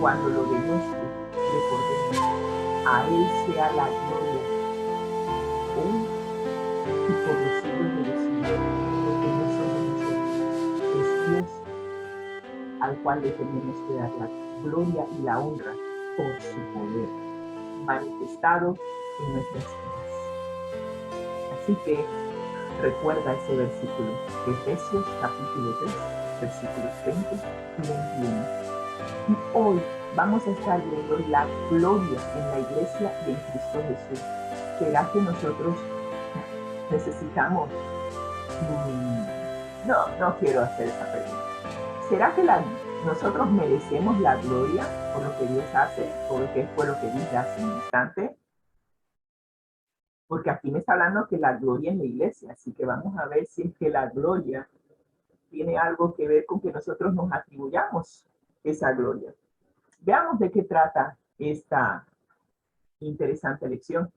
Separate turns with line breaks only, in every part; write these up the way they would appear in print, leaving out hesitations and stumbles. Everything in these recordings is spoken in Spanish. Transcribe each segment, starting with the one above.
cuando lo demuestre, recordemos, a Él sea la gloria, hoy y por los siglos de los siglos, porque no somos nosotros, es Dios al cual le tenemos que dar la gloria y la honra por su poder manifestado en nuestras vidas. Así que recuerda ese versículo, Efesios capítulo 3, versículos 20 y 21. Y hoy vamos a estar viendo la gloria en la iglesia y en Cristo Jesús. ¿Será que nosotros necesitamos? No quiero hacer esa pregunta. ¿Será que nosotros merecemos la gloria por lo que Dios hace? Porque fue lo que dije hace un instante. Porque aquí me está hablando que la gloria en la iglesia. Así que vamos a ver si es que la gloria tiene algo que ver con que nosotros nos atribuyamos esa gloria. Veamos de qué trata esta interesante lección.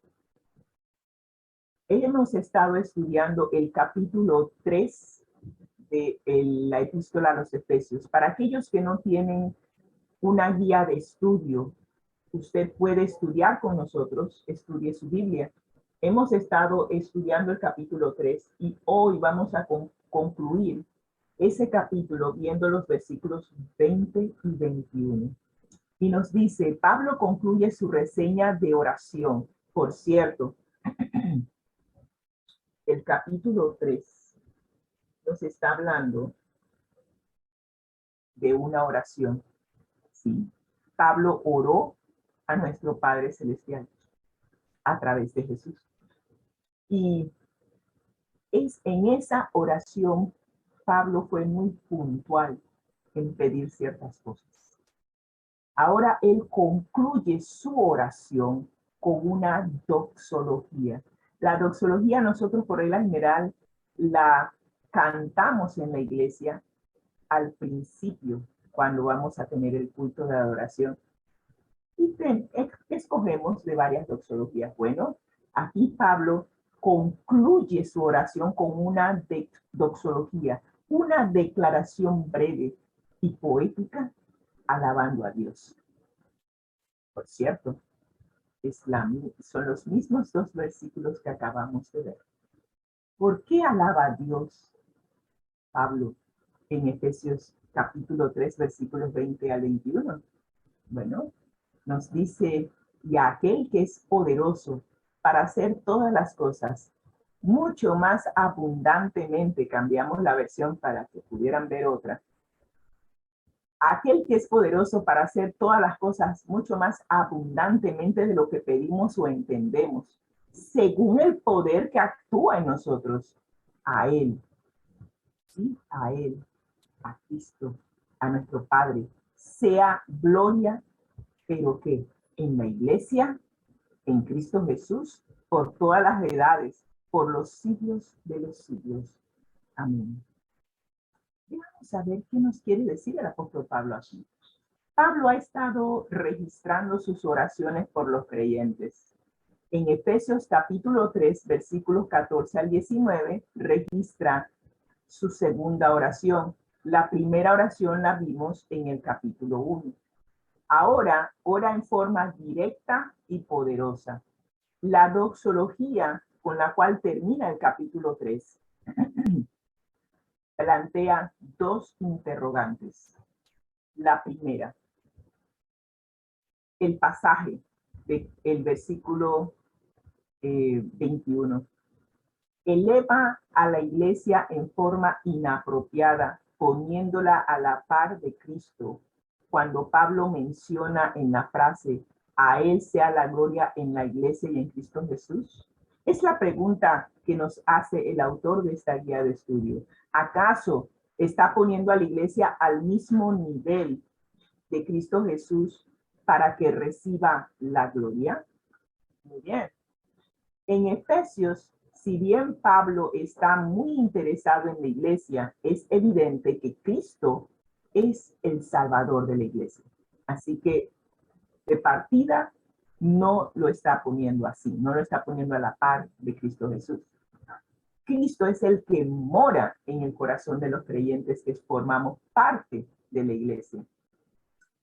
Hemos estado estudiando el capítulo 3 de la epístola a los Efesios. Para aquellos que no tienen una guía de estudio, usted puede estudiar con nosotros, estudie su Biblia. Hemos estado estudiando el capítulo 3 y hoy vamos a concluir ese capítulo viendo los versículos 20 y 21. Y nos dice, Pablo concluye su reseña de oración. Por cierto, el capítulo 3 nos está hablando de una oración. ¿Sí? Pablo oró a nuestro Padre Celestial a través de Jesús. Y es en esa oración, Pablo fue muy puntual en pedir ciertas cosas. Ahora él concluye su oración con una doxología. La doxología nosotros por regla general la cantamos en la iglesia al principio, cuando vamos a tener el culto de adoración. Y escogemos de varias doxologías. Bueno, aquí Pablo concluye su oración con una doxología, una declaración breve y poética alabando a Dios. Por cierto, son los mismos dos versículos que acabamos de ver. ¿Por qué alaba a Dios Pablo en Efesios capítulo 3, versículos 20 al 21? Bueno, nos dice, y a aquel que es poderoso para hacer todas las cosas, mucho más abundantemente, cambiamos la versión para que pudieran ver otra, aquel que es poderoso para hacer todas las cosas mucho más abundantemente de lo que pedimos o entendemos, según el poder que actúa en nosotros, a Él, ¿sí? A Él, a Cristo, a nuestro Padre, sea gloria, pero que en la iglesia, en Cristo Jesús, por todas las edades, por los siglos de los siglos. Amén. Vamos a ver qué nos quiere decir el apóstol Pablo aquí. Pablo ha estado registrando sus oraciones por los creyentes. En Efesios capítulo 3, versículos 14 al 19, registra su segunda oración. La primera oración la vimos en el capítulo 1. Ahora ora en forma directa y poderosa. La doxología con la cual termina el capítulo 3 plantea dos interrogantes. La primera, el pasaje del versículo 21. Eleva a la iglesia en forma inapropiada, poniéndola a la par de Cristo. Cuando Pablo menciona en la frase, a Él sea la gloria en la iglesia y en Cristo Jesús. Es la pregunta que nos hace el autor de esta guía de estudio. ¿Acaso está poniendo a la iglesia al mismo nivel de Cristo Jesús para que reciba la gloria? Muy bien. En Efesios, si bien Pablo está muy interesado en la iglesia, es evidente que Cristo es el Salvador de la iglesia. Así que de partida no lo está poniendo así, no lo está poniendo a la par de Cristo Jesús. Cristo es el que mora en el corazón de los creyentes que formamos parte de la iglesia.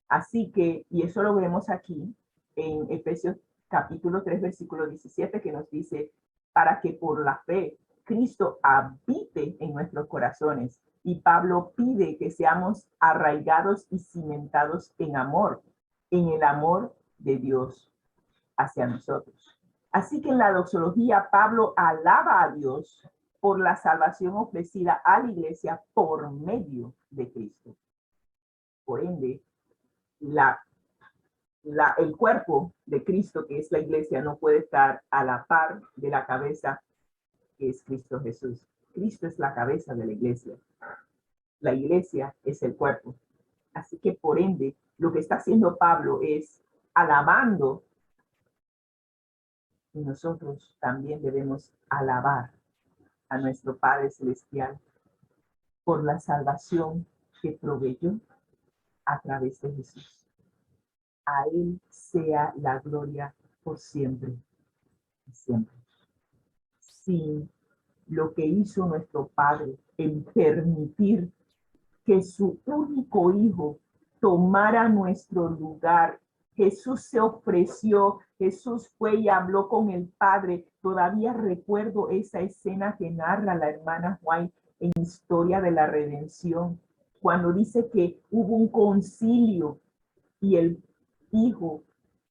Así que, y eso lo vemos aquí en Efesios capítulo 3, versículo 17, que nos dice, para que por la fe Cristo habite en nuestros corazones. Y Pablo pide que seamos arraigados y cimentados en amor, en el amor de Dios hacia nosotros. Así que en la doxología, Pablo alaba a Dios por la salvación ofrecida a la iglesia por medio de Cristo. Por ende, el cuerpo de Cristo, que es la iglesia, no puede estar a la par de la cabeza, que es Cristo Jesús. Cristo es la cabeza de la iglesia. La iglesia es el cuerpo. Así que, por ende, lo que está haciendo Pablo es alabando, y nosotros también debemos alabar a nuestro Padre Celestial por la salvación que proveyó a través de Jesús. A Él sea la gloria por siempre y siempre. Sin lo que hizo nuestro Padre en permitir que su único Hijo tomara nuestro lugar. Jesús se ofreció, Jesús fue y habló con el Padre. Todavía recuerdo esa escena que narra la hermana White en Historia de la Redención, cuando dice que hubo un concilio y el Hijo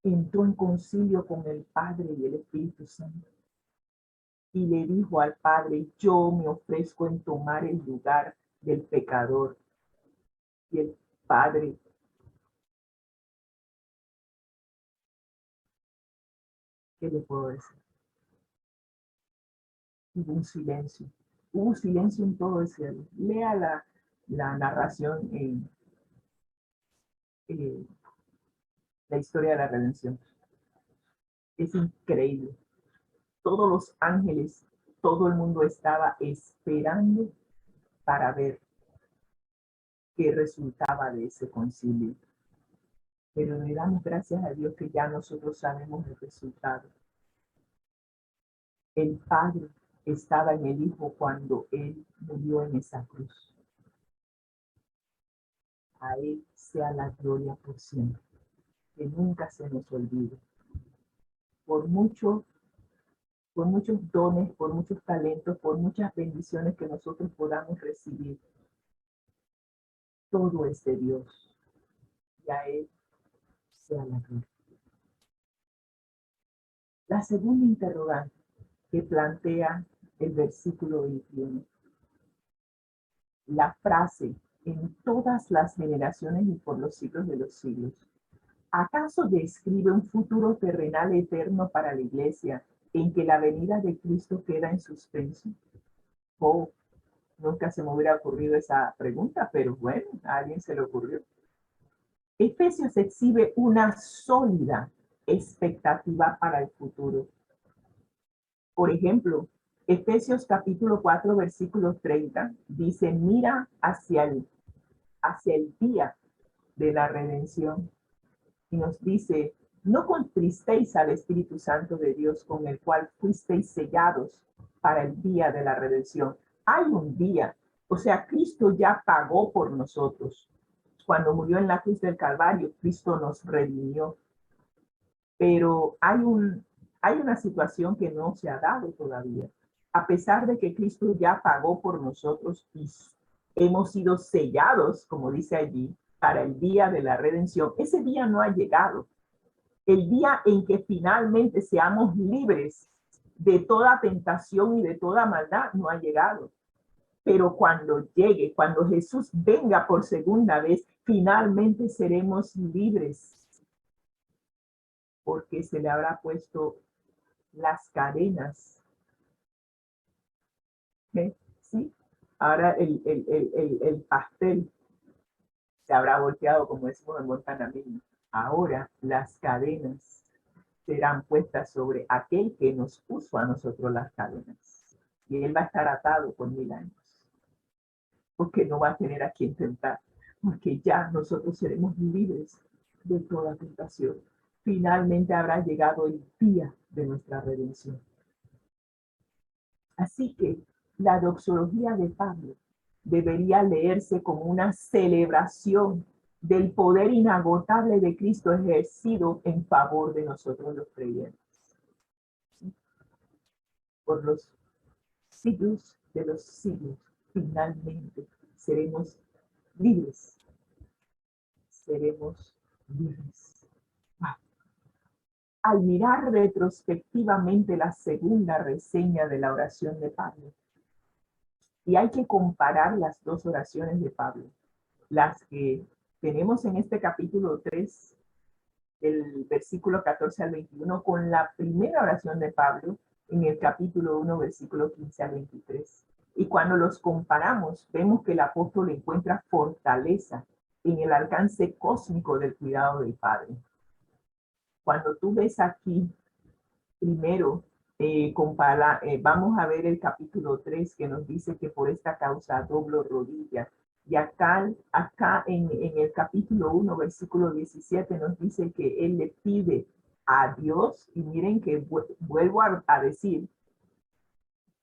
entró en concilio con el Padre y el Espíritu Santo. Y le dijo al Padre, yo me ofrezco en tomar el lugar del pecador. Y el Padre, ¿qué le puedo decir? Hubo un silencio en todo el cielo. Lea la narración en la historia de la redención. Es increíble. Todos los ángeles, todo el mundo estaba esperando para ver qué resultaba de ese concilio. Pero le damos gracias a Dios que ya nosotros sabemos el resultado. El Padre estaba en el Hijo cuando Él murió en esa cruz. A Él sea la gloria por siempre. Que nunca se nos olvide. Por muchos dones, por muchos talentos, por muchas bendiciones que nosotros podamos recibir, todo es de Dios. Y a Él sea la gloria. La segunda interrogante que plantea el versículo 21. La frase, en todas las generaciones y por los siglos de los siglos. ¿Acaso describe un futuro terrenal eterno para la iglesia en que la venida de Cristo queda en suspenso? Oh, nunca se me hubiera ocurrido esa pregunta, pero bueno, a alguien se le ocurrió. Efesios exhibe una sólida expectativa para el futuro. Por ejemplo, Efesios capítulo 4, versículo 30, dice, mira hacia el día de la redención. Y nos dice, no contristéis al Espíritu Santo de Dios con el cual fuisteis sellados para el día de la redención. Hay un día, o sea, Cristo ya pagó por nosotros. Cuando murió en la cruz del Calvario, Cristo nos redimió. Pero hay una situación que no se ha dado todavía. A pesar de que Cristo ya pagó por nosotros y hemos sido sellados, como dice allí, para el día de la redención, ese día no ha llegado. El día en que finalmente seamos libres de toda tentación y de toda maldad no ha llegado. Pero cuando llegue, cuando Jesús venga por segunda vez, finalmente seremos libres, porque se le habrá puesto las cadenas. ¿Sí? Ahora el pastel se habrá volteado, como decimos en buen panameño. Ahora las cadenas serán puestas sobre aquel que nos puso a nosotros las cadenas. Y él va a estar atado por 1000 años. Porque no va a tener a quien tentar. Porque ya nosotros seremos libres de toda tentación. Finalmente habrá llegado el día de nuestra redención. Así que la doxología de Pablo debería leerse como una celebración del poder inagotable de Cristo ejercido en favor de nosotros los creyentes. Por los siglos de los siglos, finalmente seremos libres. Seremos libres. Wow. Al mirar retrospectivamente la segunda reseña de la oración de Pablo, y hay que comparar las dos oraciones de Pablo, las que tenemos en este capítulo 3, del versículo 14 al 21, con la primera oración de Pablo en el capítulo 1, versículo 15 al 23. Y cuando los comparamos, vemos que el apóstol encuentra fortaleza en el alcance cósmico del cuidado del Padre. Cuando tú ves aquí, primero, vamos a ver el capítulo 3 que nos dice que por esta causa doblo rodillas. Y acá en el capítulo 1, versículo 17, nos dice que él le pide a Dios, y miren que vuelvo a decir,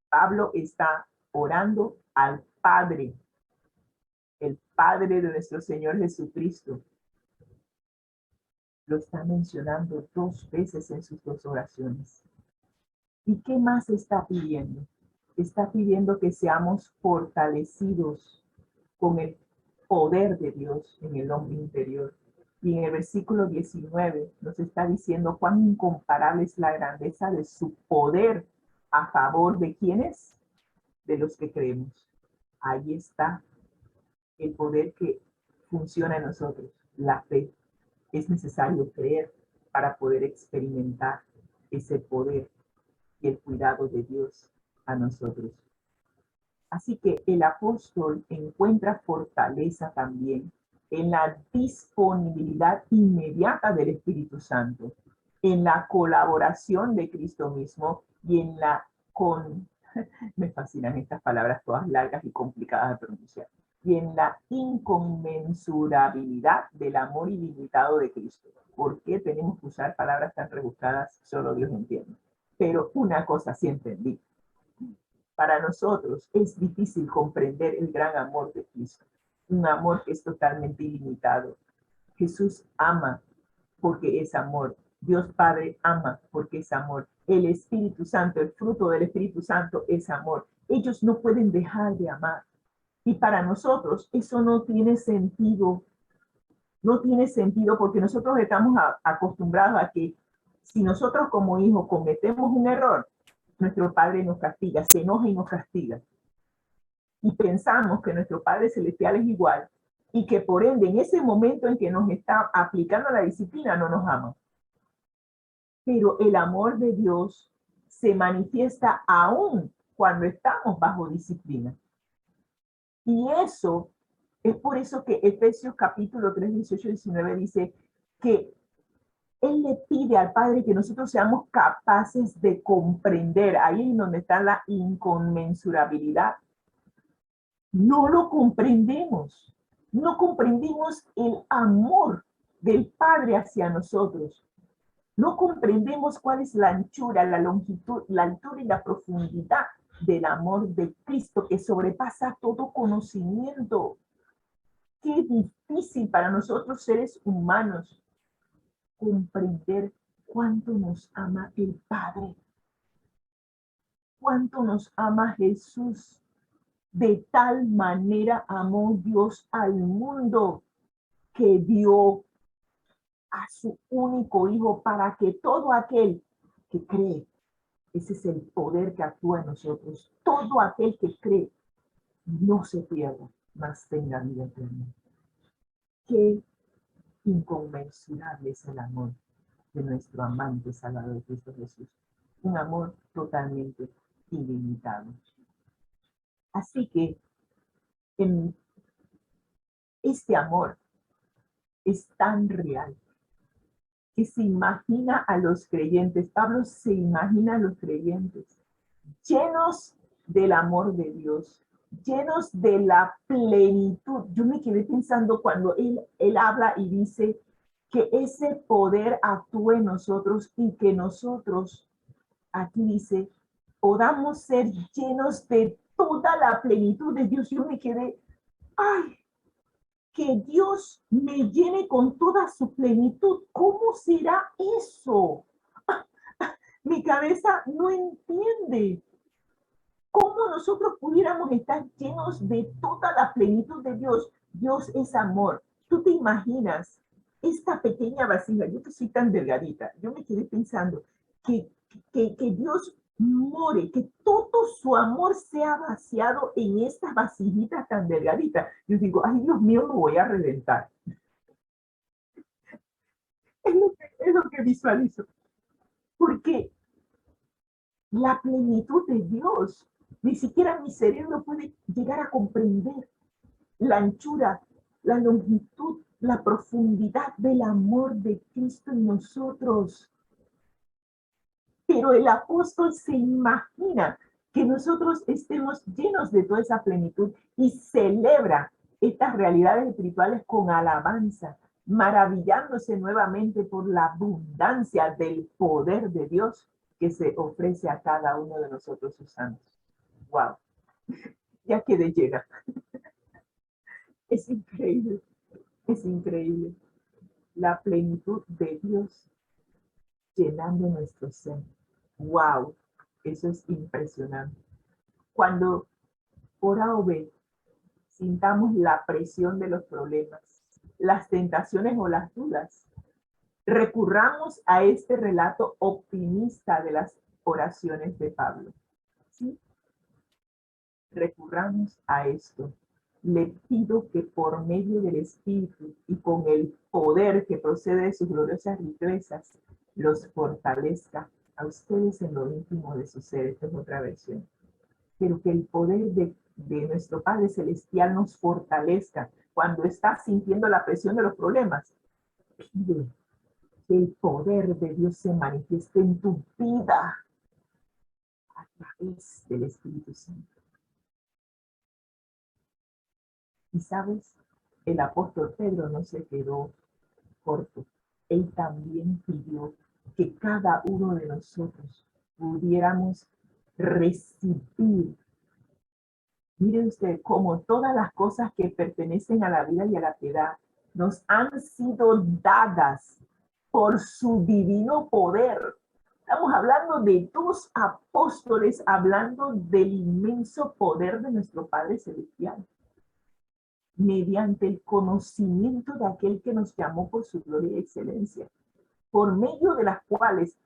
Pablo está orando al Padre, el Padre de nuestro Señor Jesucristo. Lo está mencionando 2 veces en sus 2 oraciones. ¿Y qué más está pidiendo? Está pidiendo que seamos fortalecidos con el poder de Dios en el hombre interior. Y en el versículo 19 nos está diciendo cuán incomparable es la grandeza de su poder a favor de ¿quiénes? De los que creemos. Ahí está el poder que funciona en nosotros, la fe. Es necesario creer para poder experimentar ese poder y el cuidado de Dios a nosotros. Así que el apóstol encuentra fortaleza también en la disponibilidad inmediata del Espíritu Santo, en la colaboración de Cristo mismo y en la me fascinan estas palabras todas largas y complicadas de pronunciar, y en la inconmensurabilidad del amor ilimitado de Cristo. ¿Por qué tenemos que usar palabras tan rebuscadas? Solo Dios entiende. Pero una cosa sí entendí. Para nosotros es difícil comprender el gran amor de Cristo, un amor que es totalmente ilimitado. Jesús ama porque es amor. Dios Padre ama porque es amor. El Espíritu Santo, el fruto del Espíritu Santo es amor. Ellos no pueden dejar de amar. Y para nosotros eso no tiene sentido. No tiene sentido porque nosotros estamos acostumbrados a que si nosotros como hijos cometemos un error, nuestro Padre nos castiga, se enoja y nos castiga. Y pensamos que nuestro Padre Celestial es igual y que por ende en ese momento en que nos está aplicando la disciplina no nos ama. Pero el amor de Dios se manifiesta aún cuando estamos bajo disciplina. Y eso es por eso que Efesios capítulo 3, 18 y 19 dice que Él le pide al Padre que nosotros seamos capaces de comprender, ahí es donde está la inconmensurabilidad. No lo comprendemos, no comprendemos el amor del Padre hacia nosotros. No comprendemos cuál es la anchura, la longitud, la altura y la profundidad del amor de Cristo que sobrepasa todo conocimiento. Qué difícil para nosotros seres humanos comprender cuánto nos ama el Padre, cuánto nos ama Jesús. De tal manera amó Dios al mundo que dio a su único Hijo para que todo aquel que cree, ese es el poder que actúa en nosotros, todo aquel que cree no se pierda, mas tenga vida eterna. Qué inconmensurable es el amor de nuestro amante Salvador Cristo Jesús. Un amor totalmente ilimitado. Así que en este amor es tan real que se imagina a los creyentes, Pablo se imagina a los creyentes llenos del amor de Dios, llenos de la plenitud. Yo me quedé pensando cuando él habla y dice que ese poder actúe en nosotros y que nosotros, aquí dice, podamos ser llenos de toda la plenitud de Dios. Yo me quedé, ay, que Dios me llene con toda su plenitud. ¿Cómo será eso? Mi cabeza no entiende cómo nosotros pudiéramos estar llenos de toda la plenitud de Dios. Dios es amor. Tú te imaginas esta pequeña vasija, yo que soy tan delgadita, yo me quedé pensando que Dios more, que todo su amor sea vaciado en estas vasijitas tan delgaditas. Yo digo, ay Dios mío, me voy a reventar. Es lo que visualizo. Porque la plenitud de Dios, ni siquiera mi cerebro puede llegar a comprender la anchura, la longitud, la profundidad del amor de Cristo en nosotros. Pero el apóstol se imagina que nosotros estemos llenos de toda esa plenitud y celebra estas realidades espirituales con alabanza, maravillándose nuevamente por la abundancia del poder de Dios que se ofrece a cada uno de nosotros sus santos. ¡Wow! Ya quedé llena. Es increíble, es increíble. La plenitud de Dios llenando nuestro ser. ¡Wow! Eso es impresionante. Cuando por A o B sintamos la presión de los problemas, las tentaciones o las dudas, recurramos a este relato optimista de las oraciones de Pablo. ¿Sí? Recurramos a esto. Le pido que por medio del Espíritu y con el poder que procede de sus gloriosas riquezas, los fortalezca a ustedes en lo íntimo de su ser. Esta es otra versión. Pero que el poder de nuestro Padre Celestial nos fortalezca cuando estás sintiendo la presión de los problemas. Pide que el poder de Dios se manifieste en tu vida a través del Espíritu Santo. Y sabes, el apóstol Pedro no se quedó corto. Él también pidió que cada uno de nosotros pudiéramos recibir. Mire usted, como todas las cosas que pertenecen a la vida y a la piedad nos han sido dadas por su divino poder. Estamos hablando de dos apóstoles hablando del inmenso poder de nuestro Padre Celestial, mediante el conocimiento de aquel que nos llamó por su gloria y excelencia, por medio de las cuales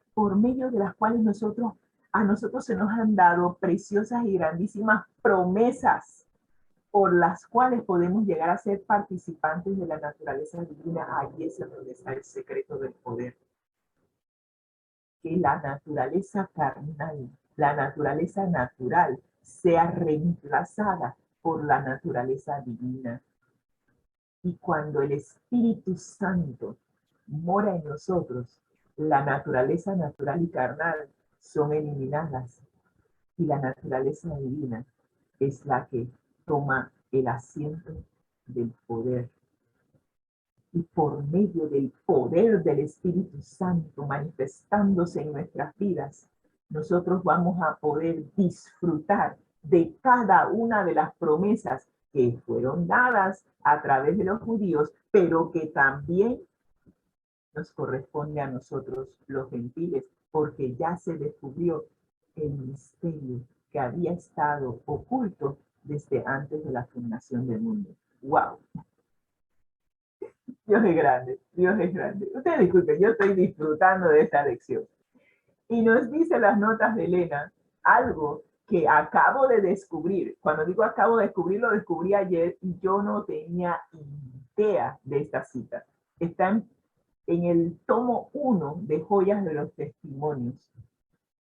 a nosotros se nos han dado preciosas y grandísimas promesas por las cuales podemos llegar a ser participantes de la naturaleza divina. Ahí es donde está el secreto del poder. Que la naturaleza carnal, la naturaleza natural, sea reemplazada por la naturaleza divina. Y cuando el Espíritu Santo mora en nosotros, la naturaleza natural y carnal son eliminadas y la naturaleza divina es la que toma el asiento del poder. Y por medio del poder del Espíritu Santo manifestándose en nuestras vidas, nosotros vamos a poder disfrutar de cada una de las promesas que fueron dadas a través de los judíos, pero que también nos corresponde a nosotros los gentiles, porque ya se descubrió el misterio que había estado oculto desde antes de la fundación del mundo. ¡Wow! Dios es grande, Dios es grande. Ustedes disculpen, yo estoy disfrutando de esta lección. Y nos dice las notas de Elena algo que acabo de descubrir. Cuando digo acabo de descubrir, lo descubrí ayer y yo no tenía idea de esta cita. Está en el tomo 1 de Joyas de los Testimonios,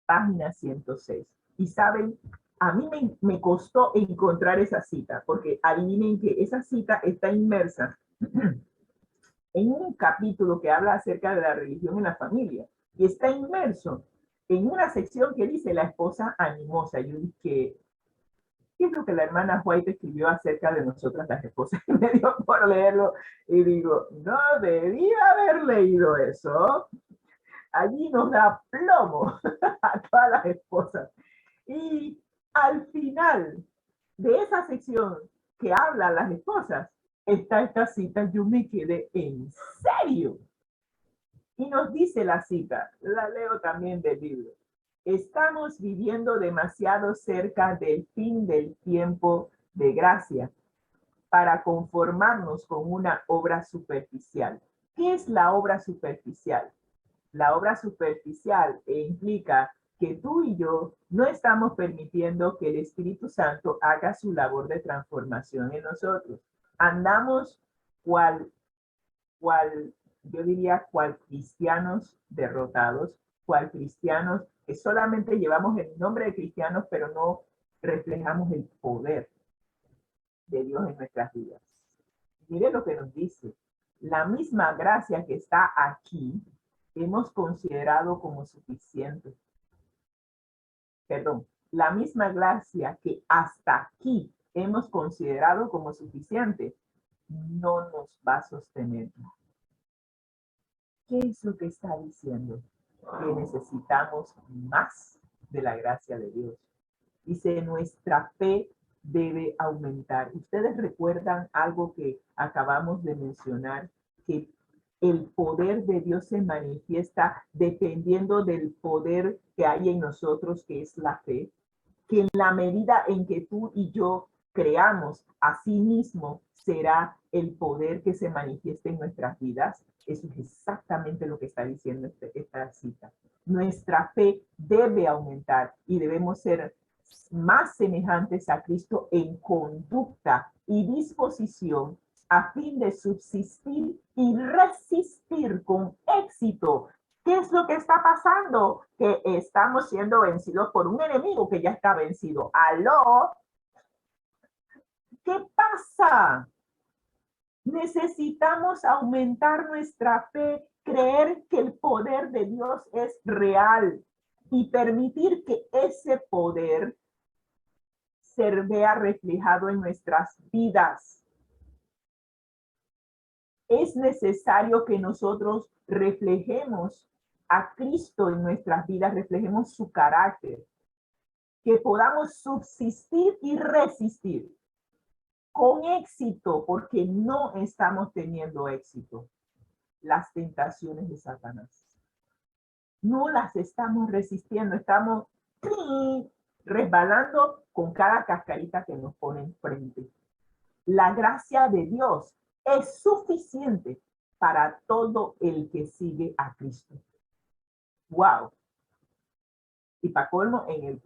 página 106. Y saben, a mí me costó encontrar esa cita, porque adivinen que esa cita está inmersa en un capítulo que habla acerca de la religión en la familia y está inmerso en una sección que dice la esposa animosa. Yo dije, ¿qué es lo que la hermana White escribió acerca de nosotras las esposas? Y me dio por leerlo y digo, no debía haber leído eso. Allí nos da plomo a todas las esposas. Y al final de esa sección que habla las esposas, esta cita, yo me quedé en serio. Y nos dice la cita, la leo también del libro. Estamos viviendo demasiado cerca del fin del tiempo de gracia para conformarnos con una obra superficial. ¿Qué es la obra superficial? La obra superficial implica que tú y yo no estamos permitiendo que el Espíritu Santo haga su labor de transformación en nosotros. Andamos cual yo diría, cual cristianos derrotados, cual cristianos que solamente llevamos el nombre de cristianos, pero no reflejamos el poder de Dios en nuestras vidas. Mire lo que nos dice. La misma gracia que está aquí, hemos considerado como suficiente. Perdón, la misma gracia que hasta aquí hemos considerado como suficiente, no nos va a sostener. ¿Qué es lo que está diciendo? Que necesitamos más de la gracia de Dios. Dice, nuestra fe debe aumentar. Ustedes recuerdan algo que acabamos de mencionar, que el poder de Dios se manifiesta dependiendo del poder que hay en nosotros, que es la fe. Que en la medida en que tú y yo creamos, así mismo será el poder que se manifieste en nuestras vidas. Eso es exactamente lo que está diciendo esta cita. Nuestra fe debe aumentar y debemos ser más semejantes a Cristo en conducta y disposición a fin de subsistir y resistir con éxito. ¿Qué es lo que está pasando? Que estamos siendo vencidos por un enemigo que ya está vencido. ¡Aló! ¿Qué pasa? Necesitamos aumentar nuestra fe, creer que el poder de Dios es real y permitir que ese poder se vea reflejado en nuestras vidas. Es necesario que nosotros reflejemos a Cristo en nuestras vidas, reflejemos su carácter, que podamos subsistir y resistir con éxito, porque no estamos teniendo éxito. Las tentaciones de Satanás. No las estamos resistiendo, estamos resbalando con cada cascarita que nos ponen frente. La gracia de Dios es suficiente para todo el que sigue a Cristo. ¡Wow! Y para colmo, en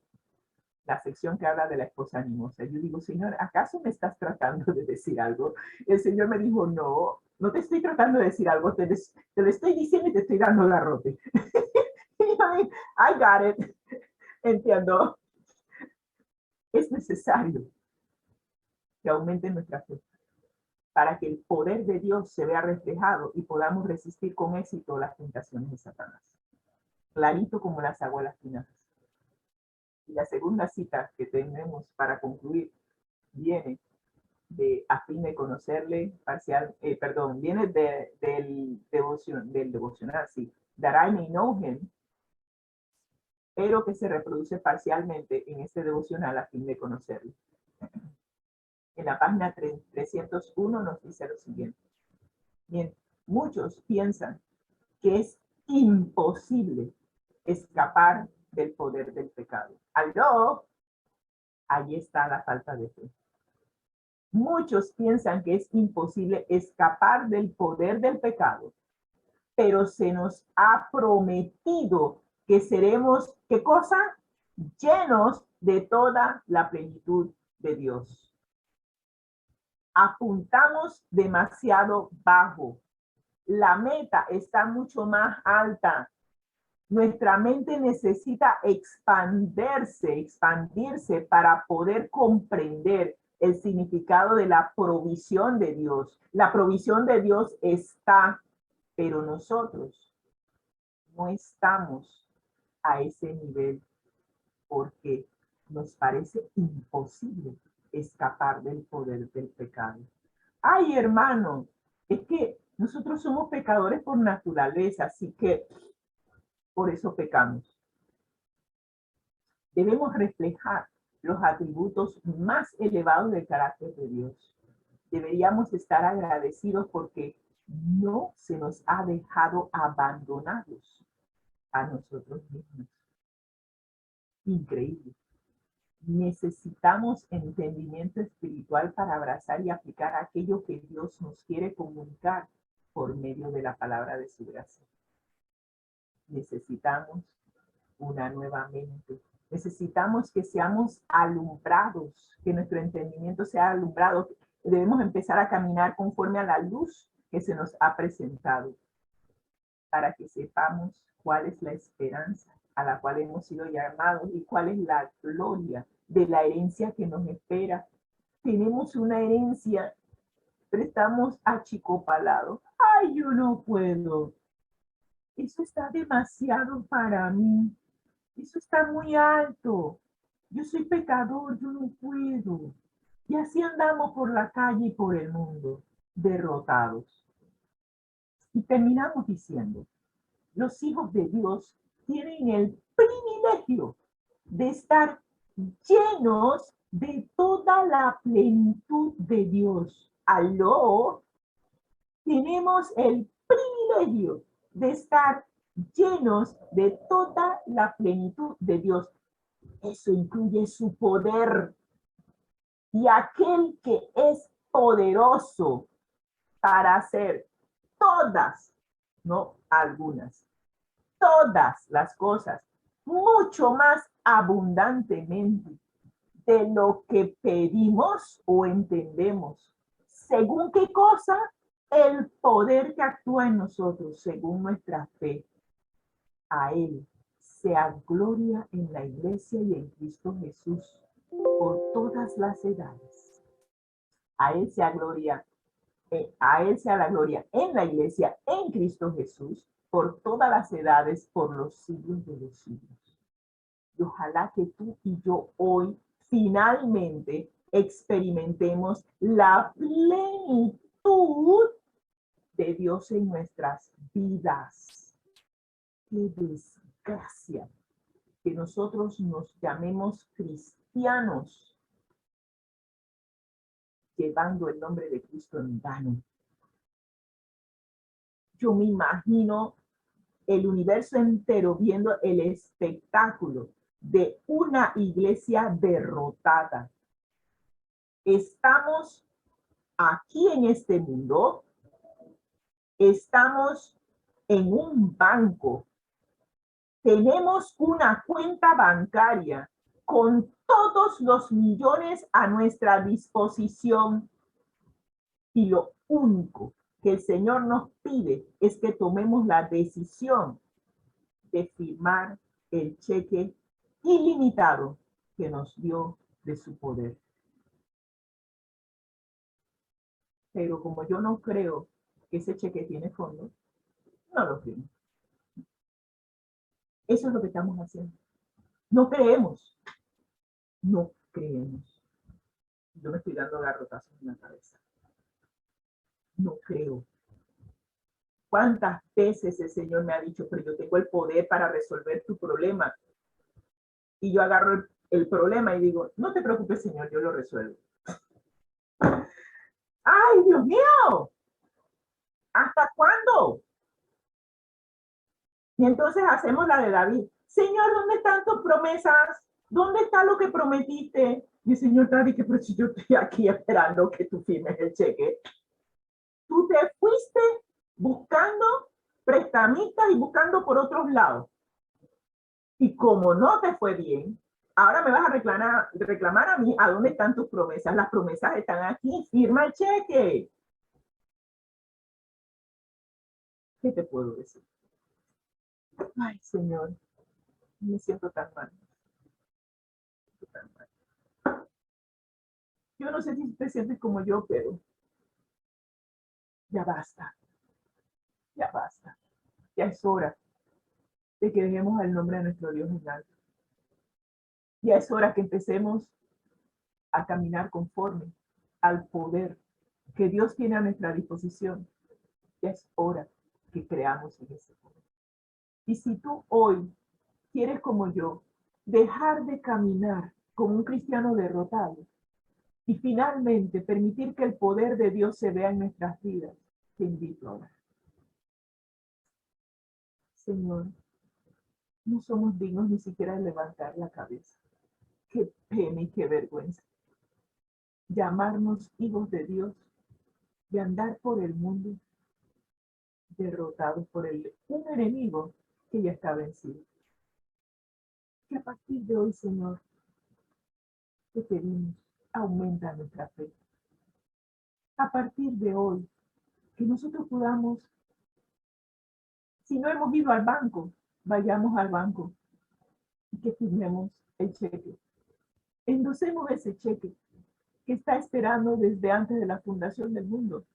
la sección que habla de la esposa animosa, yo digo, Señor, ¿acaso me estás tratando de decir algo? El Señor me dijo, no, no te estoy tratando de decir algo, te lo estoy diciendo y te estoy dando garrote. I got it. Entiendo. Es necesario que aumente nuestra fe para que el poder de Dios se vea reflejado y podamos resistir con éxito las tentaciones de Satanás. Clarito como las aguas finajas. Y la segunda cita que tenemos para concluir viene de a fin de conocerle parcial, viene del devocional, sí, that I may know him, pero que se reproduce parcialmente en este devocional a fin de conocerle. En la página 301 nos dice lo siguiente. Bien, muchos piensan que es imposible escapar del poder del pecado. ¡Aló! Ahí está la falta de fe. Muchos piensan que es imposible escapar del poder del pecado, pero se nos ha prometido que seremos, ¿qué cosa? Llenos de toda la plenitud de Dios. Apuntamos demasiado bajo. La meta está mucho más alta. Nuestra mente necesita expandirse para poder comprender el significado de la provisión de Dios. La provisión de Dios está, pero nosotros no estamos a ese nivel porque nos parece imposible escapar del poder del pecado. Ay, hermano, es que nosotros somos pecadores por naturaleza, así que por eso pecamos. Debemos reflejar los atributos más elevados del carácter de Dios. Deberíamos estar agradecidos porque no se nos ha dejado abandonados a nosotros mismos. Increíble. Necesitamos entendimiento espiritual para abrazar y aplicar aquello que Dios nos quiere comunicar por medio de la palabra de su gracia. Necesitamos una nueva mente. Necesitamos que seamos alumbrados, que nuestro entendimiento sea alumbrado. Debemos empezar a caminar conforme a la luz que se nos ha presentado, para que sepamos cuál es la esperanza a la cual hemos sido llamados y cuál es la gloria de la herencia que nos espera. Tenemos una herencia, pero estamos achicopalados. Ay, yo no puedo. Eso está demasiado para mí. Eso está muy alto. Yo soy pecador, yo no puedo. Y así andamos por la calle y por el mundo, derrotados. Y terminamos diciendo, los hijos de Dios tienen el privilegio de estar llenos de toda la plenitud de Dios. Aló, tenemos el privilegio de estar llenos de toda la plenitud de Dios. Eso incluye su poder. Y aquel que es poderoso para hacer todas, no algunas, todas las cosas, mucho más abundantemente de lo que pedimos o entendemos. ¿Según qué cosa? El poder que actúa en nosotros, según nuestra fe. A Él sea gloria en la iglesia y en Cristo Jesús por todas las edades. A Él sea gloria, a Él sea la gloria en la iglesia, en Cristo Jesús, por todas las edades, por los siglos de los siglos. Y ojalá que tú y yo hoy finalmente experimentemos la plenitud de Dios en nuestras vidas. Qué desgracia que nosotros nos llamemos cristianos llevando el nombre de Cristo en vano. Yo me imagino el universo entero viendo el espectáculo de una iglesia derrotada. Estamos aquí en este mundo, estamos en un banco, tenemos una cuenta bancaria con todos los millones a nuestra disposición y lo único que el Señor nos pide es que tomemos la decisión de firmar el cheque ilimitado que nos dio de su poder. Pero como yo no creo que ese cheque tiene fondo, no lo firmo. Eso es lo que estamos haciendo. No creemos. No creemos. Yo me estoy dando garrotazos en la cabeza. No creo. ¿Cuántas veces el Señor me ha dicho, pero yo tengo el poder para resolver tu problema? Y yo agarro el problema y digo, no te preocupes, Señor, yo lo resuelvo. ¡Ay, Dios mío! ¿Hasta cuándo? Y entonces hacemos la de David. Señor, ¿dónde están tus promesas? ¿Dónde está lo que prometiste? Y el Señor David, que pero si yo estoy aquí esperando que tú firmes el cheque. Tú te fuiste buscando prestamistas y buscando por otros lados. Y como no te fue bien, ahora me vas a reclamar a mí a dónde están tus promesas. Las promesas están aquí, firma el cheque. ¿Qué te puedo decir? Ay, Señor, me siento tan mal. Yo no sé si te sientes como yo, pero ya basta, ya basta. Ya es hora de que dejemos el nombre de nuestro Dios en alto. Ya es hora que empecemos a caminar conforme al poder que Dios tiene a nuestra disposición. Ya es hora que creamos en ese poder. Y si tú hoy quieres, como yo, dejar de caminar como un cristiano derrotado, Y finalmente, permitir que el poder de Dios se vea en nuestras vidas. Te invito a orar. Señor, no somos dignos ni siquiera de levantar la cabeza. Qué pena y qué vergüenza. Llamarnos hijos de Dios y andar por el mundo derrotados por un enemigo que ya está vencido. Que a partir de hoy, Señor, te pedimos, aumenta nuestra fe. A partir de hoy, que nosotros podamos, si no hemos ido al banco, vayamos al banco y que firmemos el cheque. Endosemos ese cheque que está esperando desde antes de la fundación del mundo,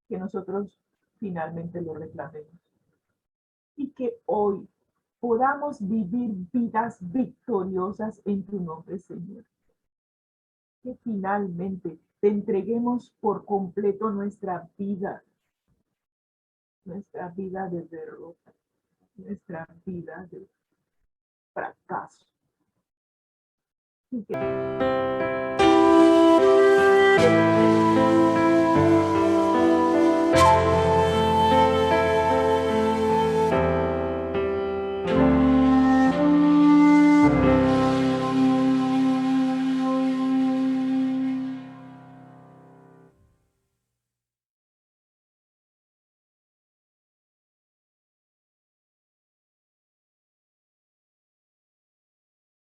que nosotros finalmente lo reclamemos. Y que hoy podamos vivir vidas victoriosas en tu nombre, Señor. Que finalmente te entreguemos por completo nuestra vida de derrota, nuestra vida de fracaso. Y que